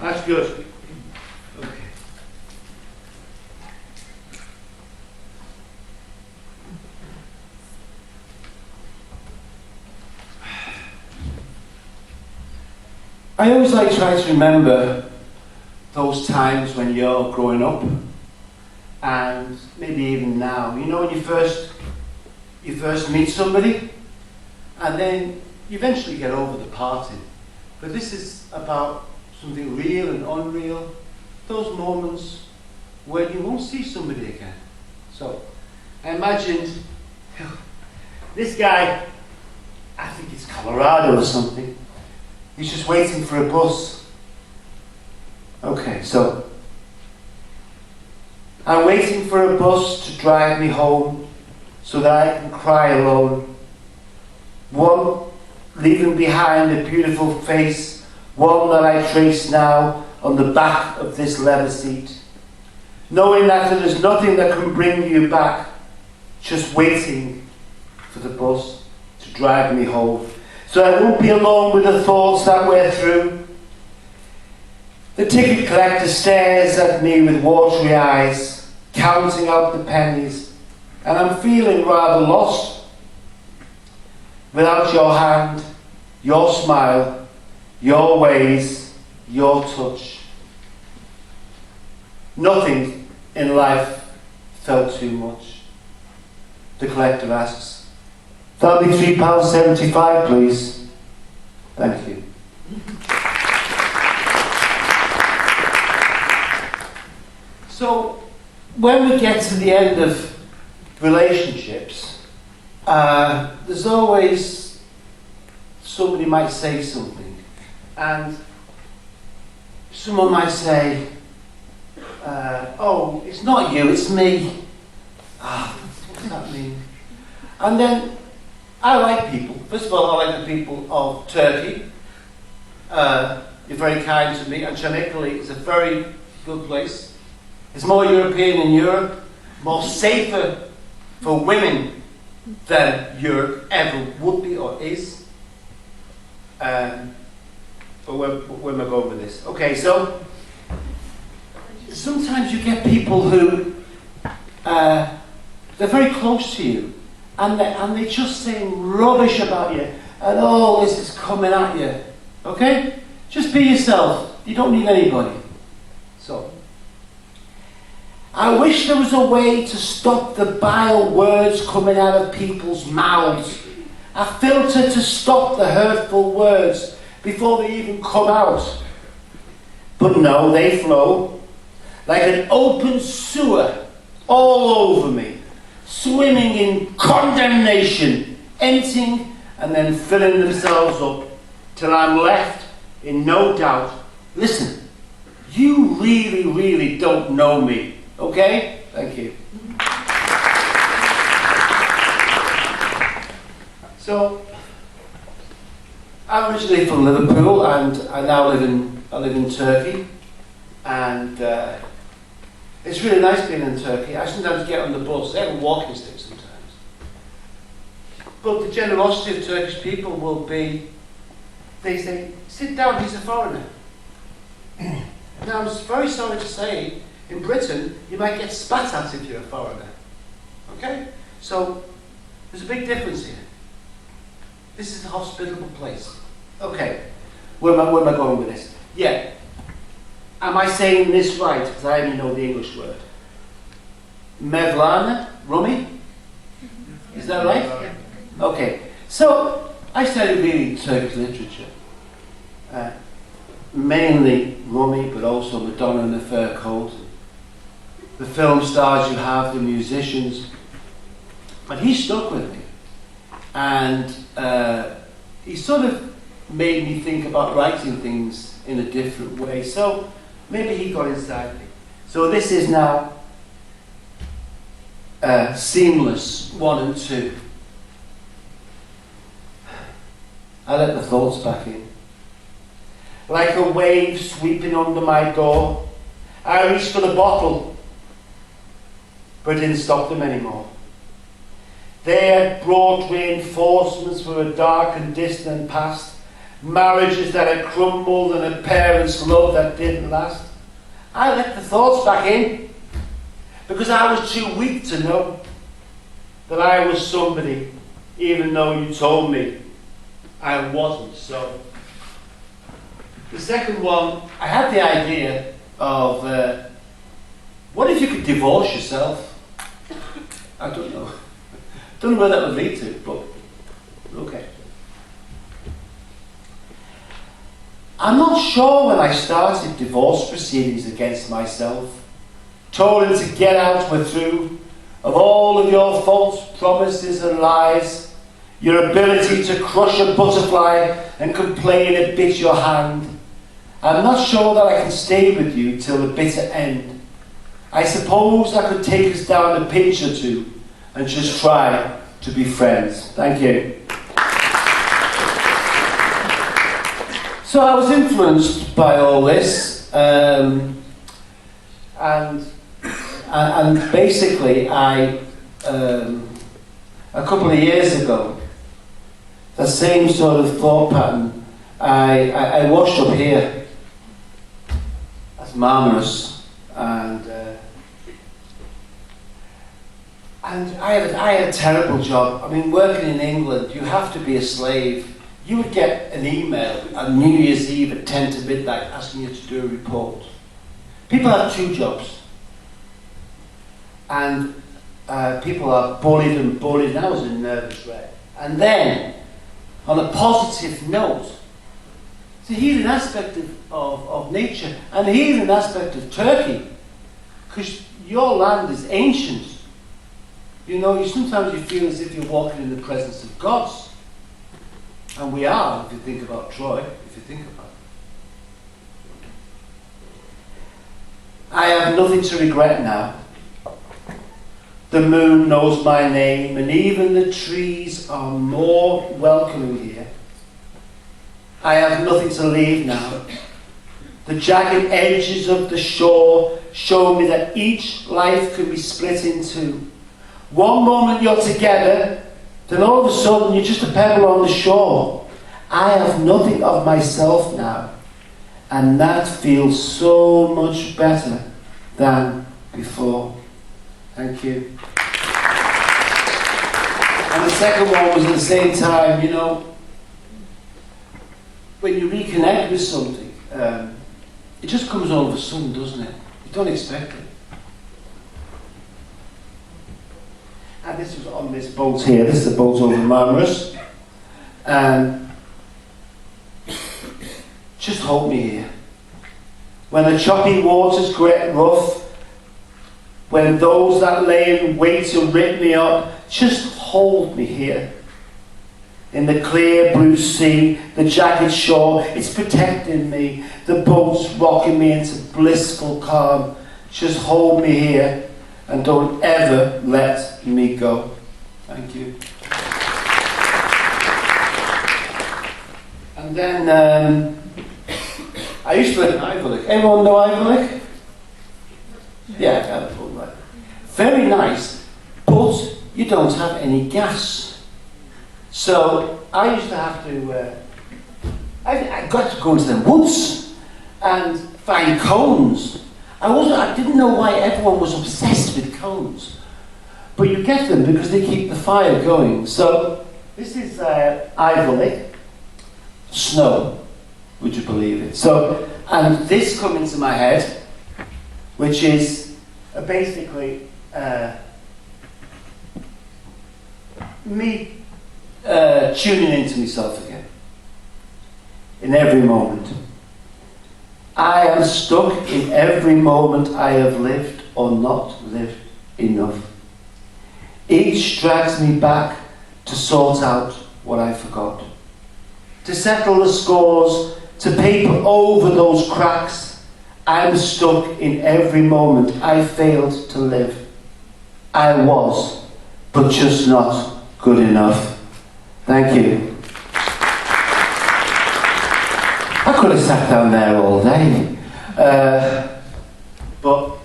That's good. Okay. I always like try to remember those times when you're growing up, and maybe even now. You know, when you first meet somebody, and then you eventually get over the parting. But this is about something real and unreal, those moments when you won't see somebody again. So, I imagined this guy, I think it's Colorado or something, he's just waiting for a bus. Okay, so, I'm waiting for a bus to drive me home so that I can cry alone. One, leaving behind a beautiful face, one that I trace now on the back of this leather seat. Knowing that there is nothing that can bring you back, just waiting for the bus to drive me home. So I won't be alone with the thoughts that we're through. The ticket collector stares at me with watery eyes, counting out the pennies, and I'm feeling rather lost. Without your hand, your smile, your ways, your touch. Nothing in life felt too much. The collector asks, "That'll be £3.75, please." Thank you. So, when we get to the end of relationships, there's always somebody might say something, and someone might say, "Oh, it's not you, it's me." What does that mean? And then I like people. First of all, I like the people of Turkey. You're very kind to me, and Canakkale is a very good place. It's more European than Europe, more safer for women than Europe ever would be or is. But where am I going with this? Okay, so sometimes you get people who they're very close to you, and they're just saying rubbish about you, and all this is coming at you. Okay, just be yourself. You don't need anybody. So, I wish there was a way to stop the vile words coming out of people's mouths. A filter to stop the hurtful words before they even come out. But no, they flow like an open sewer all over me, swimming in condemnation, emptying and then filling themselves up till I'm left in no doubt. Listen, you really, really don't know me. Okay? Thank you. So, I'm originally from Liverpool, and I now live in Turkey, and it's really nice being in Turkey. I sometimes get on the bus. They have a walking stick sometimes, but the generosity of Turkish people will be, they say, "Sit down, he's a foreigner." Now, I'm very sorry to say, in Britain, you might get spat at if you're a foreigner. Okay? So, there's a big difference here. This is a hospitable place. Okay. Where am I going with this? Yeah. Am I saying this right? Because I only know the English word. Mevlana? Rumi? Is that right? Okay. So, I studied reading Turkish literature. Mainly Rumi, but also Madonna in the Fur Coat. The film stars you have, the musicians. But he stuck with me. And he sort of made me think about writing things in a different way. So maybe he got inside me. So this is now Seamless 1 and 2. I let the thoughts back in. Like a wave sweeping under my door, I reached for the bottle, but it didn't stop them anymore. They had brought reinforcements from a dark and distant past, marriages that had crumbled and a parents' love that didn't last. I let the thoughts back in because I was too weak to know that I was somebody, even though you told me I wasn't. So the second one, I had the idea of what if you could divorce yourself? I don't know. Don't know where that would lead to, but okay. I'm not sure when I started divorce proceedings against myself, told him to get out, we're through, of all of your false promises and lies, your ability to crush a butterfly and complain it bit your hand. I'm not sure that I can stay with you till the bitter end. I suppose I could take us down a pinch or two and just try to be friends. Thank you. So I was influenced by all this, and basically I, a couple of years ago, the same sort of thought pattern, I washed up here as marmorous, and I had a terrible job. I mean, working in England, you have to be a slave. You would get an email on New Year's Eve at 10 to midnight asking you to do a report. People have two jobs. And people are bullied and bullied, and I was a nervous wreck. And then, on a positive note, it's a healing aspect of nature and a healing aspect of Turkey, because your land is ancient. You know, sometimes you feel as if you're walking in the presence of gods. And we are, if you think about Troy, if you think about it. I have nothing to regret now. The moon knows my name, and even the trees are more welcoming here. I have nothing to leave now. The jagged edges of the shore show me that each life can be split in two. One moment you're together, then all of a sudden you're just a pebble on the shore. I have nothing of myself now, and that feels so much better than before. Thank you. And the second one was at the same time, you know, when you reconnect with something, it just comes all of a sudden, doesn't it? You don't expect it. And this was on this boat here. This is the boat over Marmaris. And just hold me here. When the choppy waters get rough, when those that lay in wait to rip me up, just hold me here. In the clear blue sea, the jagged shore, it's protecting me. The boat's rocking me into blissful calm. Just hold me here. And don't ever let me go. Thank you. And then I used to live in Iverlick. Everyone know Iverlick? Yeah, right. Very nice, but you don't have any gas. So I used to have to. I got to go into the woods and find cones. I didn't know why everyone was obsessed with cones. But you get them because they keep the fire going. So this is Iverlick, snow, would you believe it? So, and this come into my head, which is basically me tuning into myself again, in every moment. I am stuck in every moment I have lived or not lived enough. Each drags me back to sort out what I forgot, to settle the scores, to paper over those cracks. I'm stuck in every moment I failed to live. I was, but just not good enough. Thank you. I could have sat down there all day, but